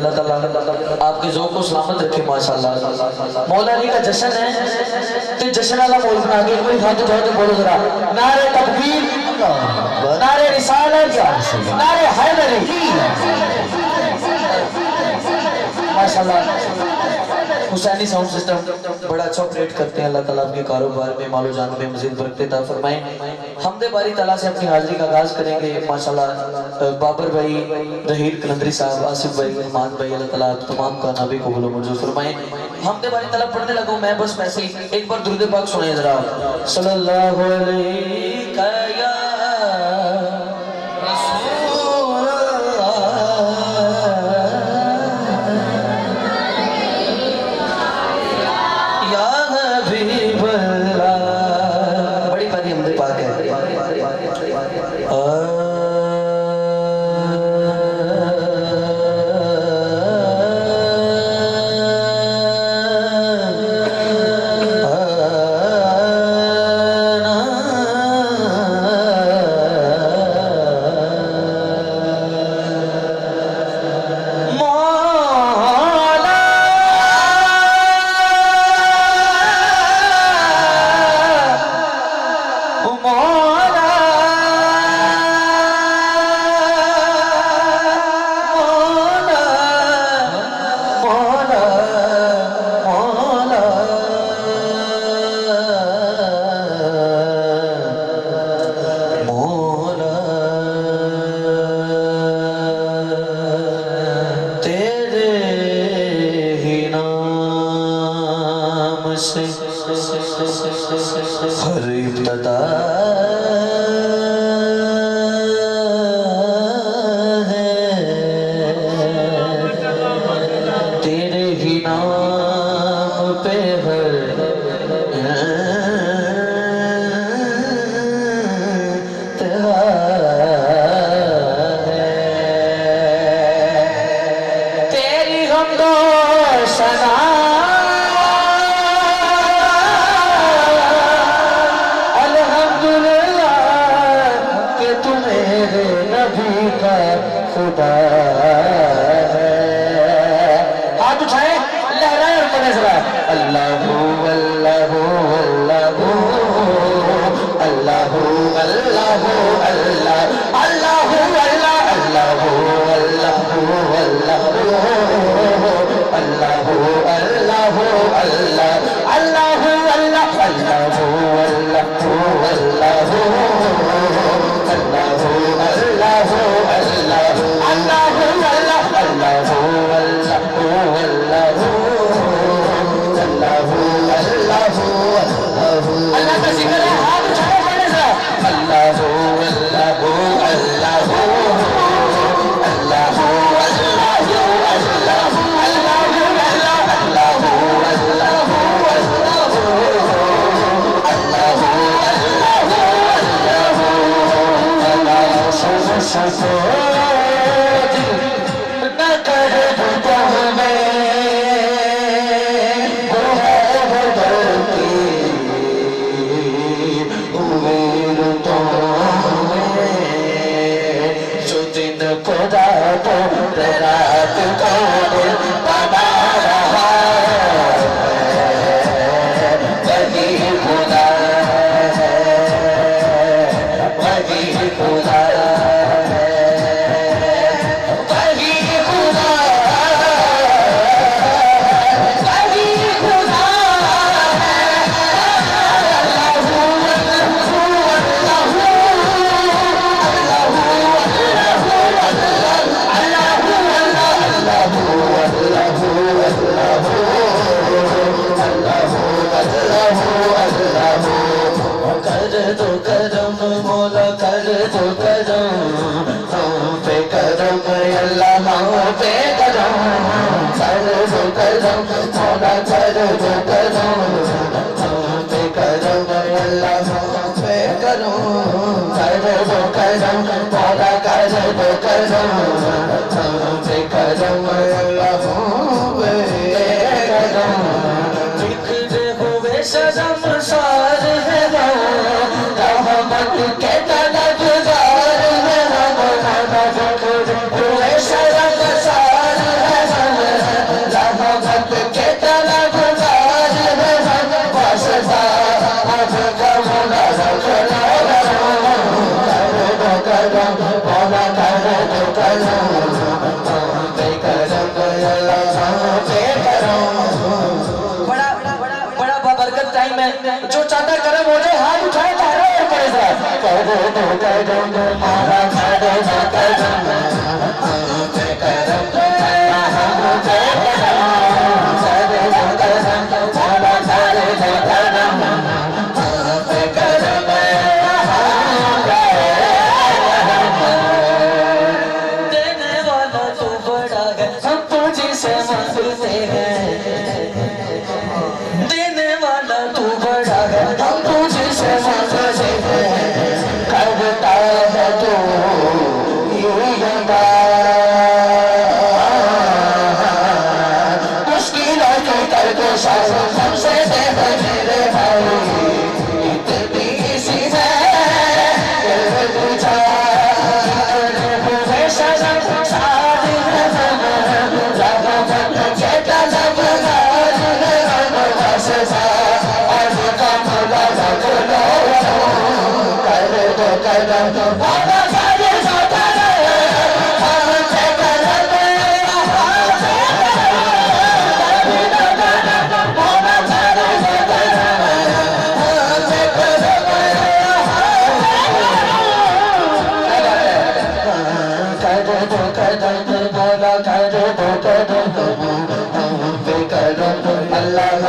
अल्लाह ताला आपके ज़ौक़ को सलामत रखे माशाअल्लाह। मौला अली का जश्न है तो जश्न वाला मौल बना के कोई हाथ उठा के बोलो जरा नारे तकबीर, नारे रिसालत, नारे हैदरी माशाअल्लाह। हुसैनी साउंड सिस्टम बड़ा अच्छा ऑपरेट करते हैं। अल्लाह ताला आपके कारोबार में मालो जान में मज़ीद बरकत अता फरमाए। हमदे बारी ताला से अपनी हाज़िरी का आगाज़ करेंगे माशाअल्लाह। बाबर भाई, रहील कलंदरी साहब, आसिफ भाई, रहमान भाई, अल्लाह ताला आप तमाम का नाबी कबूल मंजूर फरमाए। हमदे बारी ताला पढ़ने लगा मैं बस वैसे ही एक बार दुरूद पाक सुनिए जरा। सल्लल्लाहु अलैहि या हर इब्तिदा है तेरे ही नाम पे हर तेरी हमदो सना खुदा है। हाथ उठाए लहराए और पढ़े जरा अल्लाहू अल्लाहू अल्लाहू अल्लाहू अल्लाहू अल्लाह अल्लाहू अल्लाह अल्लाहू अल्लाहू अल्लाहू अल्लाहू अल्लाहू अल्लाह अल्लाहू अल्लाह अल्लाहू अल्लाहू अल्लाहू अल्लाह का जिक्र है। हाथ उठाओ पढ़े जरा अल्लाहू अल्लाहू अल्लाहू अल्लाहू अल्लाहू अल्लाहू अल्लाहू अल्लाहू अल्लाहू अल्लाहू अल्लाहू न कर रात को बना रहा वही खुदा है वही खुदा है वही खुदा वही खुदा कर दो करम मौला कर दो करम हम पे करम अल्लाह हम पे करम कर दो करम मौला कर दो करम हम पे करम अल्लाह हम पे करम कर दो करम मौला कर दो करम हम पे करम अल्लाह हम पे करम लिखते हुए सदम सार है रहमत के तलबगार है हम हुए शरम सार है बोले हाथ उठाए तारा और पड़े साथ कर दो करम मारा कर दो करम पे करम हम पे करम कर दो करम मारा कर दो करम पे करम देने वाला तो बड़ा है हम तुझे से मांगते हैं देने वाला तू बड़ा है हम तुझे से मांगते हैं करता है तू मुश्किल है करके शासन हमसे दे मेरे भाई इतनी सी है अल्लाह